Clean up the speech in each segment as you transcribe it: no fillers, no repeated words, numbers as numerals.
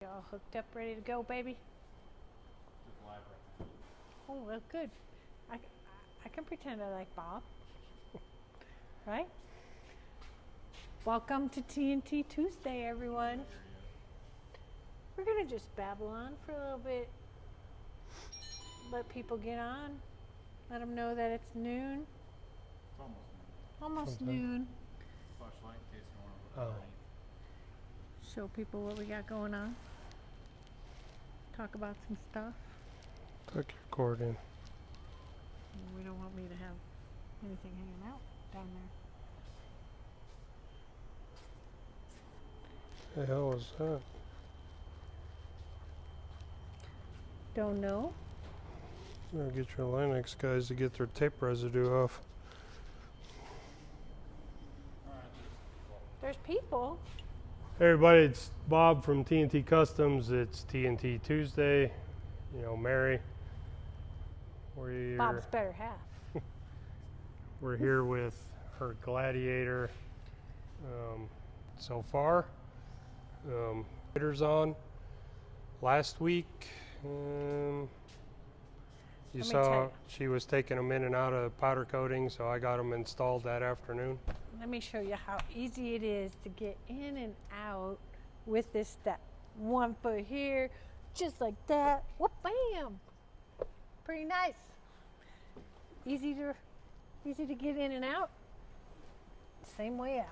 You all hooked up, ready to go, baby? Just live right now. Oh, well, good. I can pretend I like Bob. Right? Welcome to TNT Tuesday, everyone. We're going to just babble on for a little bit. Let people get on. Let them know that it's noon. It's almost noon. Almost noon. Flashlight in case you want to look underneath. Show people what we got going on. Talk about some stuff. Tuck your cord in. We don't want me to have anything hanging out down there. The hell is that? Don't know. You gotta get your Linux guys to get their tape residue off. There's people. Hey everybody, it's Bob from TNT Customs. It's TNT Tuesday. You know, Mary. We're here. Bob's better half. We're here with her Gladiator. So far, on last week. You saw she was taking them in and out of powder coating, so I got them installed that afternoon. Let me show you how easy it is to get in and out with this step. 1 foot here, just like that. Whoop, bam! Pretty nice. Easy to get in and out. Same way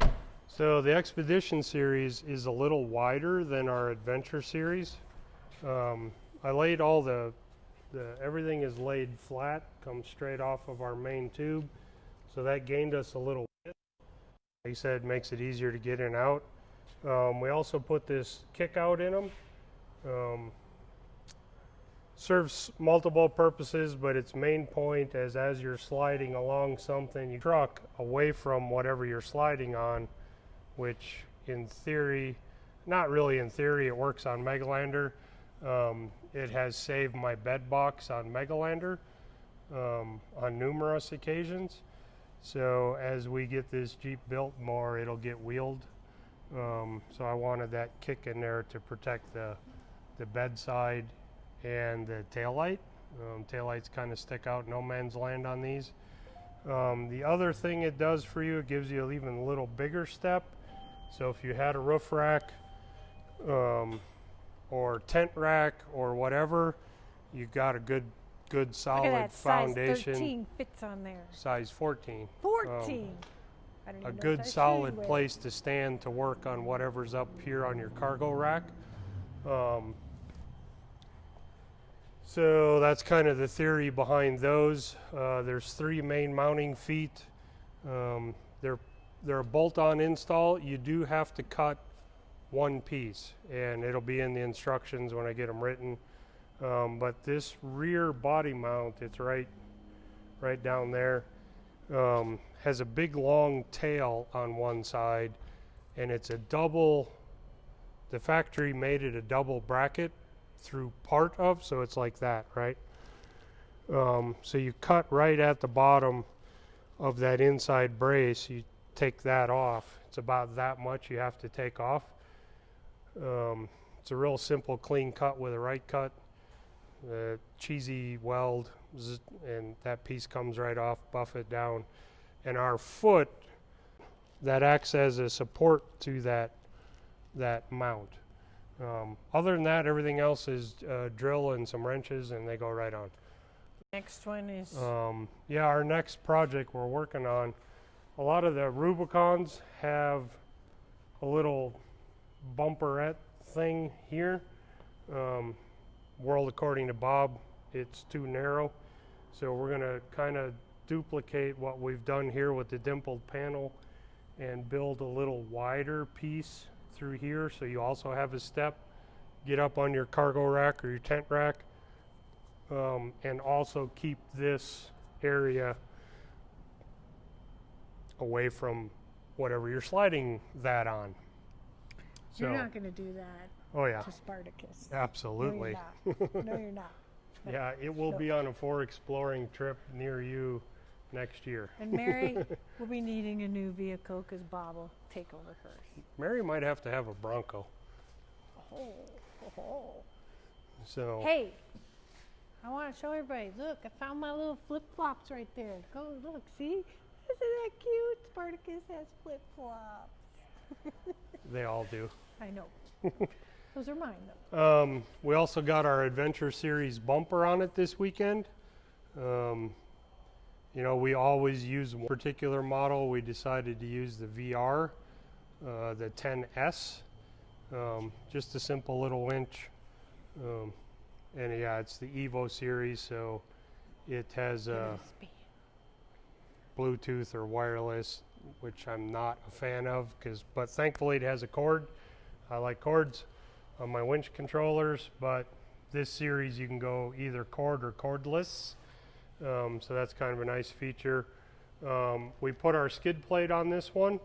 out. So the Expedition series is a little wider than our Adventure series. I laid all the everything is laid flat, comes straight off of our main tube. So that gained us a little width. Like he said, makes it easier to get in and out. We also put this kick out in them. Serves multiple purposes, but its main point is as you're sliding along something, you truck away from whatever you're sliding on, which in theory, not really in theory, it works on Megalander. It has saved my bed box on Megalander on numerous occasions. So as we get this Jeep built more, it'll get wheeled. So I wanted that kick in there to protect the bedside and the taillight. Taillights kind of stick out no man's land on these. The other thing it does for you, it gives you an even a little bigger step. So if you had a roof rack or tent rack or whatever, you got a good solid Look at that, foundation. size 13 fits on there. Size 14. 14. I don't A even know good what size solid shoe you place to stand to work on whatever's up here on your cargo rack. So that's kind of the theory behind those. There's 3 main mounting feet. They're a bolt-on install. You do have to cut one piece, and it'll be in the instructions when I get them written. But this rear body mount, it's right down there, has a big long tail on one side, and it's a double. The factory made it a double bracket through part of, so it's like that, right? So you cut right at the bottom of that inside brace. You take that off. It's about that much you have to take off. It's a real simple, clean cut with a right cut. Cheesy weld, and that piece comes right off, buff it down. And our foot that acts as a support to that mount. Other than that, everything else is drill and some wrenches, and they go right on. Next one is Yeah, our next project we're working on, a lot of the Rubicons have a little bumperette thing here. World according to Bob, it's too narrow, so we're going to kind of duplicate what we've done here with the dimpled panel and build a little wider piece through here, so you also have a step, get up on your cargo rack or your tent rack, and also keep this area away from whatever you're sliding that on. you're not going to do that. Oh yeah, To Spartacus. absolutely. No, you're not. No, you're not. Yeah, it will be on a 4 exploring trip near you next year. And Mary will be needing a new vehicle because Bob will take over hers. Mary might have to have a Bronco. Oh. So Hey, I want to show everybody. Look, I found my little flip-flops right there. Go look, see? Isn't that cute? Spartacus has flip-flops. they all do. I know. Those are mine, though. We also got our Adventure Series bumper on it this weekend. You know, we always use one particular model. We decided to use the VR, the 10S. Just a simple little winch. And yeah, it's the Evo series, so it has Bluetooth or wireless, which I'm not a fan of, but thankfully it has a cord. I like cords on my winch controllers, but this series you can go either cord or cordless. So that's kind of a nice feature. We put our skid plate on this one.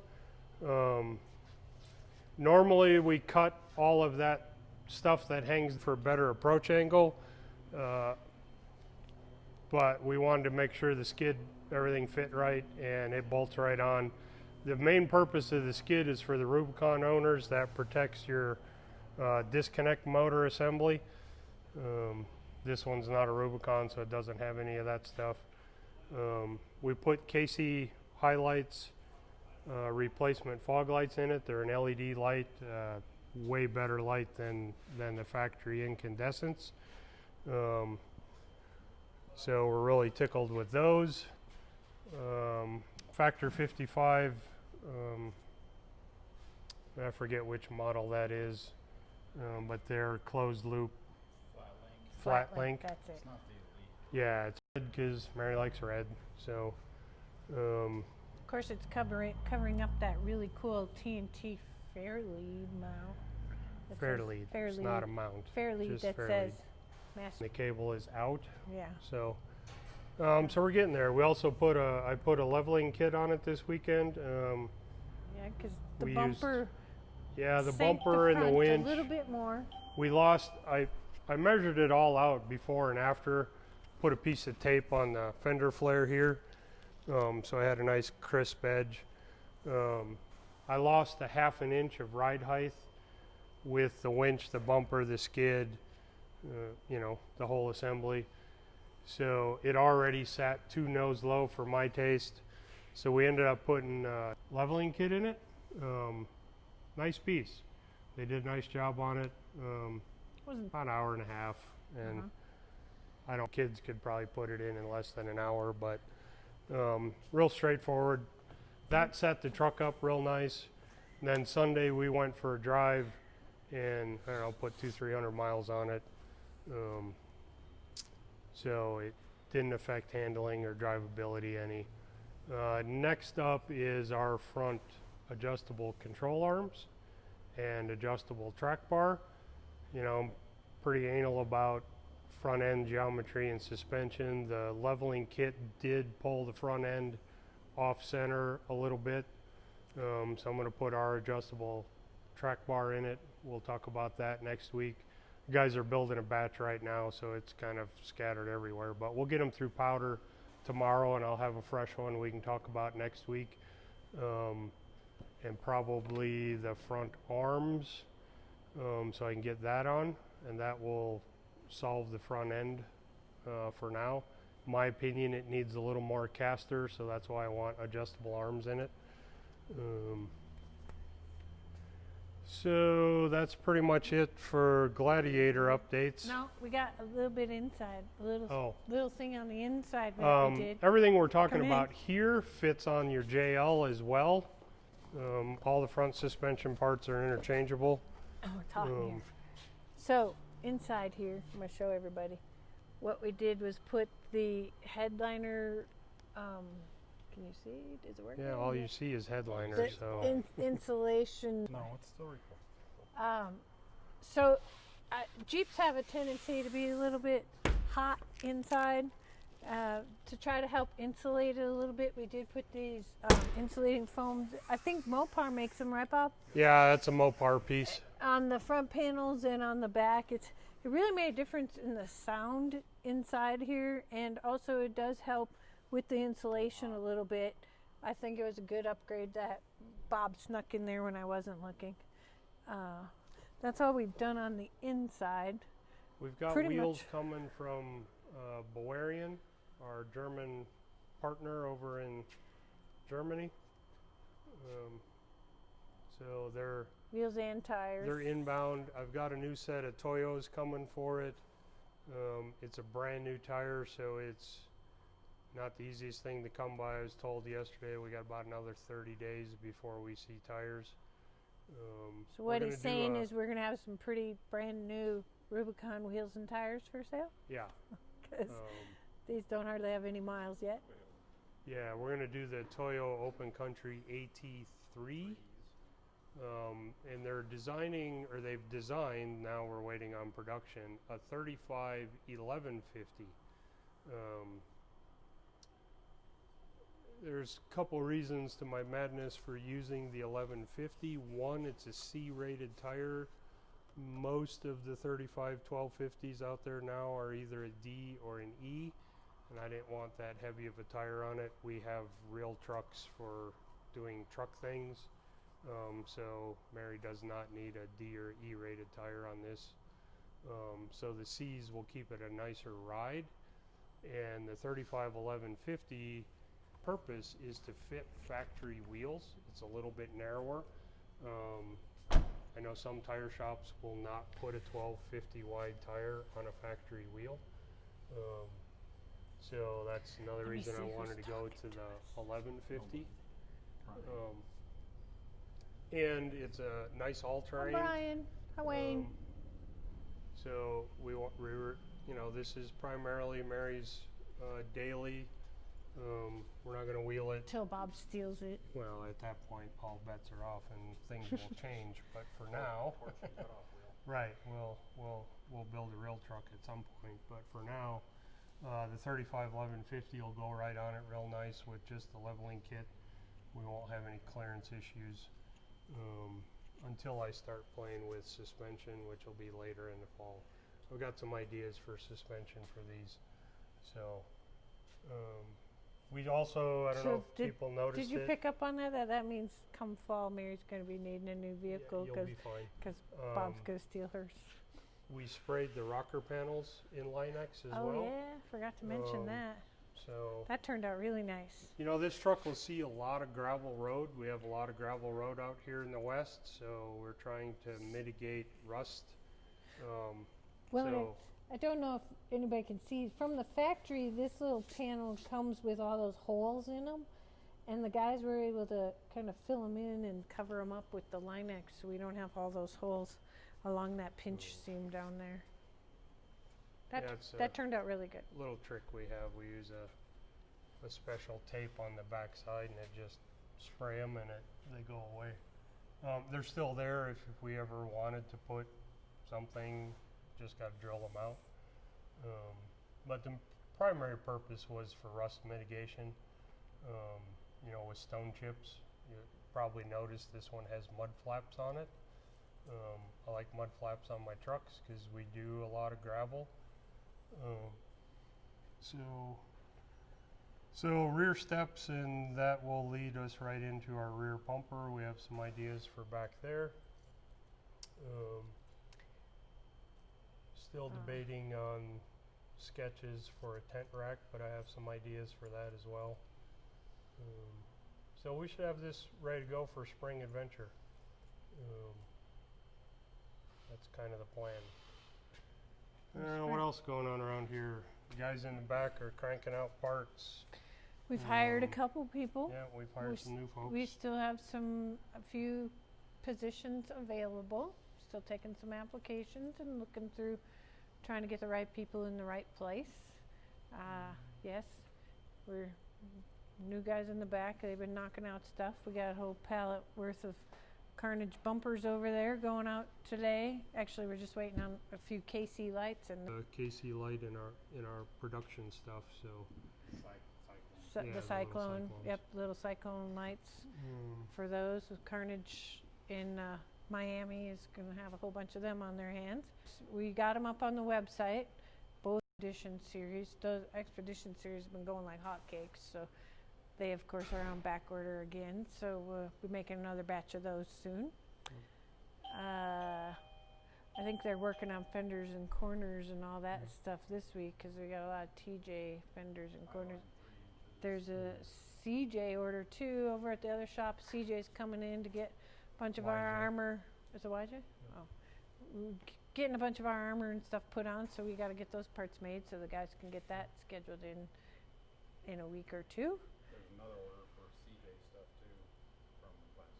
Normally we cut all of that stuff that hangs for better approach angle, but we wanted to make sure the skid, everything fit right and it bolts right on. The main purpose of the skid is for the Rubicon owners. That protects your disconnect motor assembly. This one's not a Rubicon, so it doesn't have any of that stuff. We put KC highlights, replacement fog lights in it. They're an LED light, way better light than the factory incandescents. So we're really tickled with those. Factor 55, I forget which model that is, but they're closed loop flat link. That's it. It's not the elite. Yeah, it's red because Mary likes red. So, Of course, it's covering up that really cool TNT Fairlead mount. Fairlead. It's not a mount. Fairlead just that Fairlead. says Master. The cable is out. Yeah. So, so we're getting there. We also I put a leveling kit on it this weekend. Yeah, because the we bumper. Yeah, the sank bumper and the front winch. a little bit more. We lost. I measured it all out before and after. Put a piece of tape on the fender flare here, so I had a nice crisp edge. I lost a ½ an inch of ride height with the winch, the bumper, the skid, you know, the whole assembly. So it already sat too nose low for my taste. So we ended up putting a leveling kit in it. Nice piece. They did a nice job on it. Wasn't about an hour and a half, and I don't. Kids could probably put it in less than an hour, but real straightforward. That set the truck up real nice. And then Sunday we went for a drive, and I don't know, put 200-300 miles on it. So it didn't affect handling or drivability any. Next up is our front adjustable control arms and adjustable track bar. You know, I'm pretty anal about front end geometry and suspension. The leveling kit did pull the front end off center a little bit. So I'm going to put our adjustable track bar in it. We'll talk about that next week. The guys are building a batch right now, so it's kind of scattered everywhere, but we'll get them through powder tomorrow, and I'll have a fresh one we can talk about next week. And probably the front arms, so I can get that on, and that will solve the front end for now. In my opinion, it needs a little more caster, so that's why I want adjustable arms in it. So that's pretty much it for Gladiator updates. No, we got a little bit inside, a little thing on the inside that we did. Everything we're talking about here fits on your JL as well. All the front suspension parts are interchangeable. Oh, we're talking here. So inside here, I'm going to show everybody. What we did was put the headliner. Can you see? Does it work? Yeah, all you see is headliner. So insulation. No, it's still recording. So Jeeps have a tendency to be a little bit hot inside. To try to help insulate it a little bit, we did put these insulating foams. I think Mopar makes them, right, Bob? yeah, that's a Mopar piece. On the front panels and on the back, it really made a difference in the sound inside here, and also it does help with the insulation a little bit. I think it was a good upgrade that Bob snuck in there when I wasn't looking. That's all we've done on the inside. We've got Pretty wheels much. coming from Bavarian, our German partner over in Germany. So they're Wheels and tires. They're inbound. I've got a new set of Toyos coming for it. It's a brand new tire, so it's not the easiest thing to come by. I was told yesterday we got about another 30 days before we see tires. So what he's saying is we're going to have some pretty brand new Rubicon wheels and tires for sale? Yeah. Because these don't hardly have any miles yet. Yeah, we're going to do the Toyo Open Country AT3. And they're designing, or they've designed, now we're waiting on production, a 35 1150. There's a couple reasons to my madness for using the 1150. One, it's a C-rated tire. Most of the 35 1250s out there now are either a D or an E, and I didn't want that heavy of a tire on it. We have real trucks for doing truck things. So Mary does not need a D or E rated tire on this. So the C's will keep it a nicer ride, and the 35 1150 purpose is to fit factory wheels. It's a little bit narrower. I know some tire shops will not put a 1250 wide tire on a factory wheel. So that's another reason I wanted to go to the 1150. And it's a nice all-terrain. Hi, Brian. Hi, Wayne. So we were, you know, this is primarily Mary's daily. We're not going to wheel it Till Bob steals it. Well, at that point, all bets are off and things will change. But for now, right? We'll build a real truck at some point. But for now, the 35 1150 will go right on it, real nice with just the leveling kit. We won't have any clearance issues. Until I start playing with suspension, which will be later in the fall. I've got some ideas for suspension for these. So we also, I don't know if people noticed it. Did you pick up on that? That means come fall, Mary's going to be needing a new vehicle you'll be fine. because Bob's going to steal hers. We sprayed the rocker panels in Linex as well. Oh yeah, forgot to mention that. So that turned out really nice. You know, this truck will see a lot of gravel road. We have a lot of gravel road out here in the west, so we're trying to mitigate rust. Well, I don't know if anybody can see. From the factory, this little panel comes with all those holes in them, and the guys were able to kind of fill them in and cover them up with the Linex, so we don't have all those holes along that pinch seam down there. That turned out really good. Little trick we have, we use a special tape on the back side, and it just spray them and they go away. They're still there if we ever wanted to put something, just got to drill them out. But the primary purpose was for rust mitigation. You know, with stone chips, you probably noticed this one has mud flaps on it. I like mud flaps on my trucks because we do a lot of gravel. So rear steps, and that will lead us right into our rear bumper. We have some ideas for back there. Still debating on sketches for a tent rack, but I have some ideas for that as well. So we should have this ready to go for spring adventure. That's kind of the plan. I don't know what else going on around here. The guys in the back are cranking out parts. We've hired a couple people. Yeah, we've hired some new folks. We still have a few positions available. Still taking some applications and looking through, trying to get the right people in the right place. Yes, we're new guys in the back. They've been knocking out stuff. We got a whole pallet worth of Carnage bumpers over there going out today. Actually, we're just waiting on a few KC lights and KC light in our production stuff. So the Cyclone, yep, little Cyclone lights for those. With Carnage in Miami is going to have a whole bunch of them on their hands. We got them up on the website. Both Expedition series. The Expedition series have been going like hotcakes, so they of course are on back order again. So we'll be making another batch of those soon. I think they're working on fenders and corners and all that stuff this week because we got a lot of TJ fenders and corners. There's a CJ order too over at the other shop. CJ's coming in to get a bunch of our armor. Is it YJ? Yeah. Oh. Getting a bunch of our armor and stuff put on, so we got to get those parts made so the guys can get that scheduled in a week or two. There's another order for CJ stuff too from last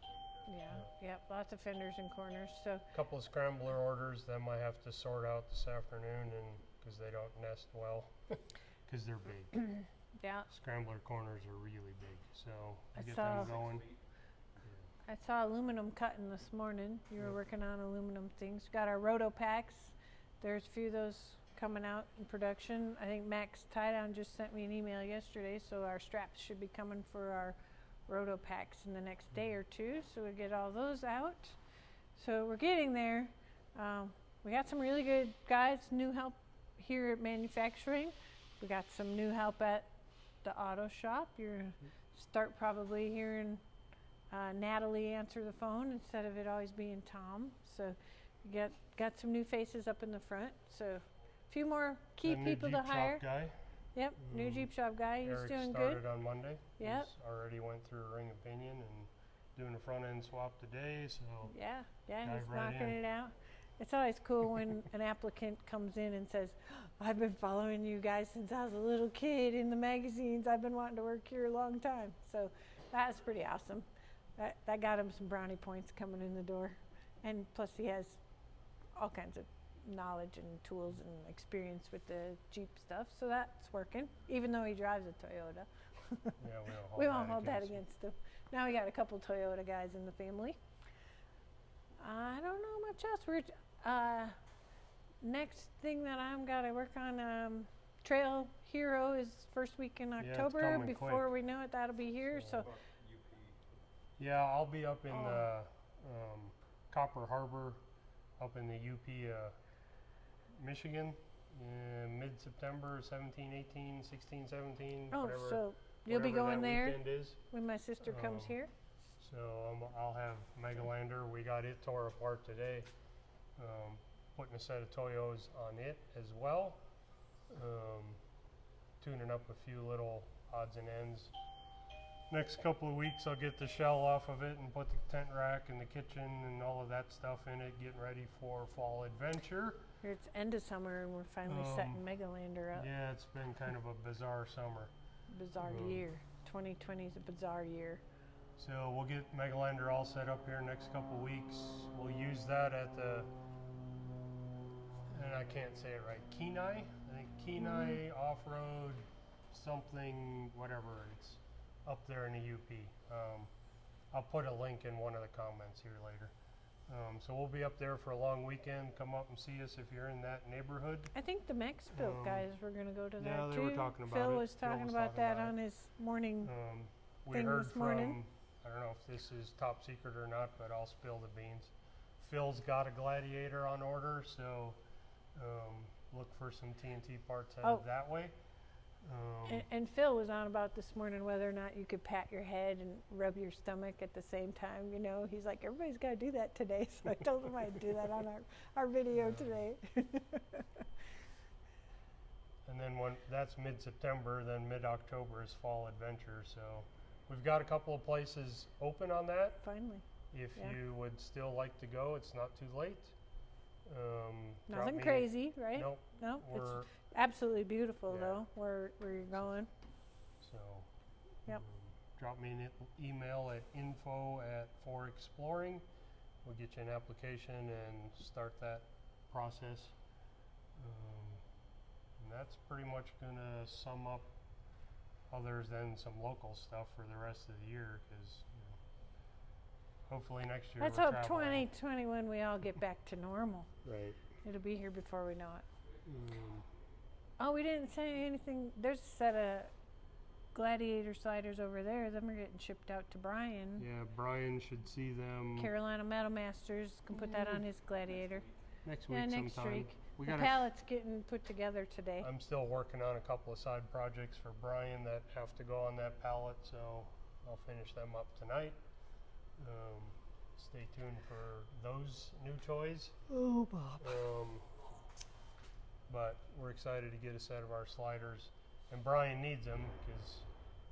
week. Yeah, yep, lots of fenders and corners. So A couple of scrambler orders, them I have to sort out this afternoon, and because they don't nest well, because they're big. yeah, Scrambler corners are really big, so I get saw- them going. I saw aluminum cutting this morning. You were working on aluminum things. Got our roto packs. There's a few of those coming out in production. I think Max Tiedown just sent me an email yesterday, so our straps should be coming for our roto packs in the next day or two. So we get all those out. So we're getting there. We got some really good guys, new help here at manufacturing. We got some new help at the auto shop. You're start probably hearing Natalie answer the phone instead of it always being Tom. So you got some new faces up in the front. So a few more key people to hire. Jeep shop guy. Yep, new Jeep shop guy. He's Eric doing started good. on Monday. Yep. He's already went through a ring opinion and doing a front end swap today. So Yeah, Dive he's right knocking in. it out. It's always cool when an applicant comes in and says, I've been following you guys since I was a little kid in the magazines. I've been wanting to work here a long time. So that's pretty awesome. That got him some brownie points coming in the door. And plus he has all kinds of knowledge and tools and experience with the Jeep stuff. So that's working, even though he drives a Toyota. yeah, We won't hold that against him. Now we got a couple Toyota guys in the family. I don't know much else. We're next thing that I'm got to work on. Trail Hero is first week in it's October. coming Before quick. we know it, that'll be here. So Yeah, I'll be up in Copper Harbor, up in the UP, Michigan, in mid-September, 17, 18, 16, 17, whatever. so you'll be whatever going that there weekend is. when my sister comes here. So I'll have Megalander. We got it tore apart today. Putting a set of Toyos on it as well. Tuning up a few little odds and ends. Next couple of weeks I'll get the shell off of it and put the tent rack and the kitchen and all of that stuff in it, getting ready for fall adventure. Here it's end of summer and we're finally setting Megalander up. Yeah, it's been kind of a bizarre summer. Bizarre year. 2020 is a bizarre year. So we'll get Megalander all set up here next couple of weeks. We'll use that at the, and I can't say it right, Kenai? I think Kenai Off-Road something, whatever. It's up there in the UP. I'll put a link in one of the comments here later. So we'll be up there for a long weekend. Come up and see us if you're in that neighborhood. I think the Max Built guys were going to go to that yeah, they too. were talking about Phil it. was talking about that on his morning. We thing heard this from, morning. I don't know if this is top secret or not, but I'll spill the beans. Phil's got a Gladiator on order, so look for some TNT parts headed that way. And Phil was on about this morning whether or not you could pat your head and rub your stomach at the same time. You know, he's like, everybody's got to do that today. So I told him I'd do that on our video today. And then when that's mid-September, then mid-October is fall adventure. So we've got a couple of places open on that. Finally. If you would still like to go, it's not too late. Nothing crazy, right? Nope. No, it's absolutely beautiful though, where you're going. So, Yep. Drop me an email at info@forexploring. We'll get you an application and start that process. And that's pretty much gonna sum up, other than some local stuff for the rest of the year, because hopefully next year. Let's we're hope traveling. 2021 we all get back to normal. Right. It'll be here before we know it. Oh, we didn't say anything. There's a set of Gladiator sliders over there. Them are getting shipped out to Brian. Yeah, Brian should see them. Carolina Metal Masters can put that on his Gladiator. next Yeah, week next sometime. week. We The got. pallet's getting put together today. I'm still working on a couple of side projects for Brian that have to go on that pallet, so I'll finish them up tonight. Stay tuned for those new toys. Oh, Bob. But we're excited to get a set of our sliders, and Brian needs them because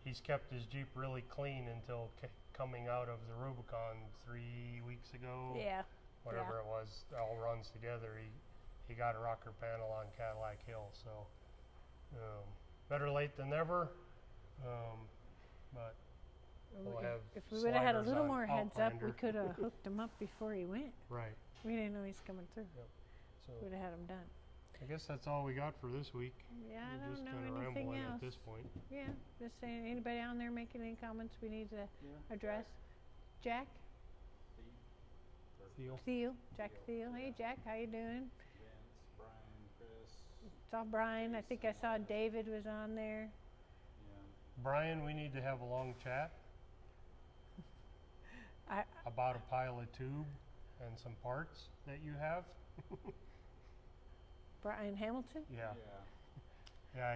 he's kept his Jeep really clean until coming out of the Rubicon 3 weeks ago. Yeah. Whatever yeah. it was, it all runs together. He got a rocker panel on Cadillac Hill, so better late than never. But we'll have If we would have had a sliders little on more heads up, we Outlander. could have hooked him up before he went. Right. We didn't know he's coming through. Yep. So We'd have had him done. I guess that's all we got for this week. Yeah, I We're don't just know kinda anything rambling else. at this point. Yeah, just saying. Anybody on there making any comments we need to address? Jack? Thiel. Jack Thiel. Hey, Jack, how you doing? Vince, Brian, Chris. Saw Brian. I think I saw David was on there. Yeah. Brian, we need to have a long chat about a pile of tube and some parts that you have. Brian Hamilton? Yeah. Yeah,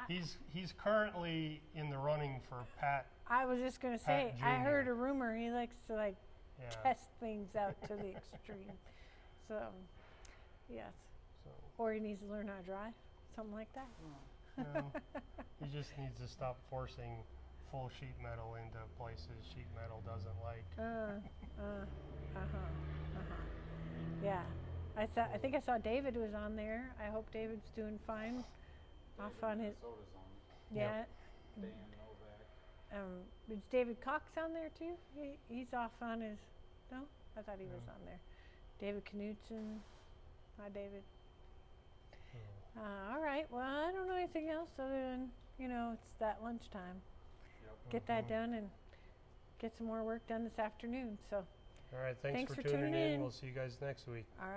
he's currently in the running for Pat. I was just gonna say, Pat I heard Jr.. a rumor he likes to like Yeah. test things out to the extreme. So, yes. So Or he needs to learn how to drive, something like that. well, he just needs to stop forcing full sheet metal into places sheet metal doesn't like. Yeah. I think I saw David was on there. I hope David's doing fine. Off on his. Minnesota's on. Yeah. Dan Novak. Is David Cox on there too? He's off on his. No, I thought he was on there. David Knudsen. Hi, David. All right. Well, I don't know anything else other than it's that lunchtime. Yep. Get that done and get some more work done this afternoon. So. All right, thanks for for tuning tuning in. in. We'll see you guys next week. All right.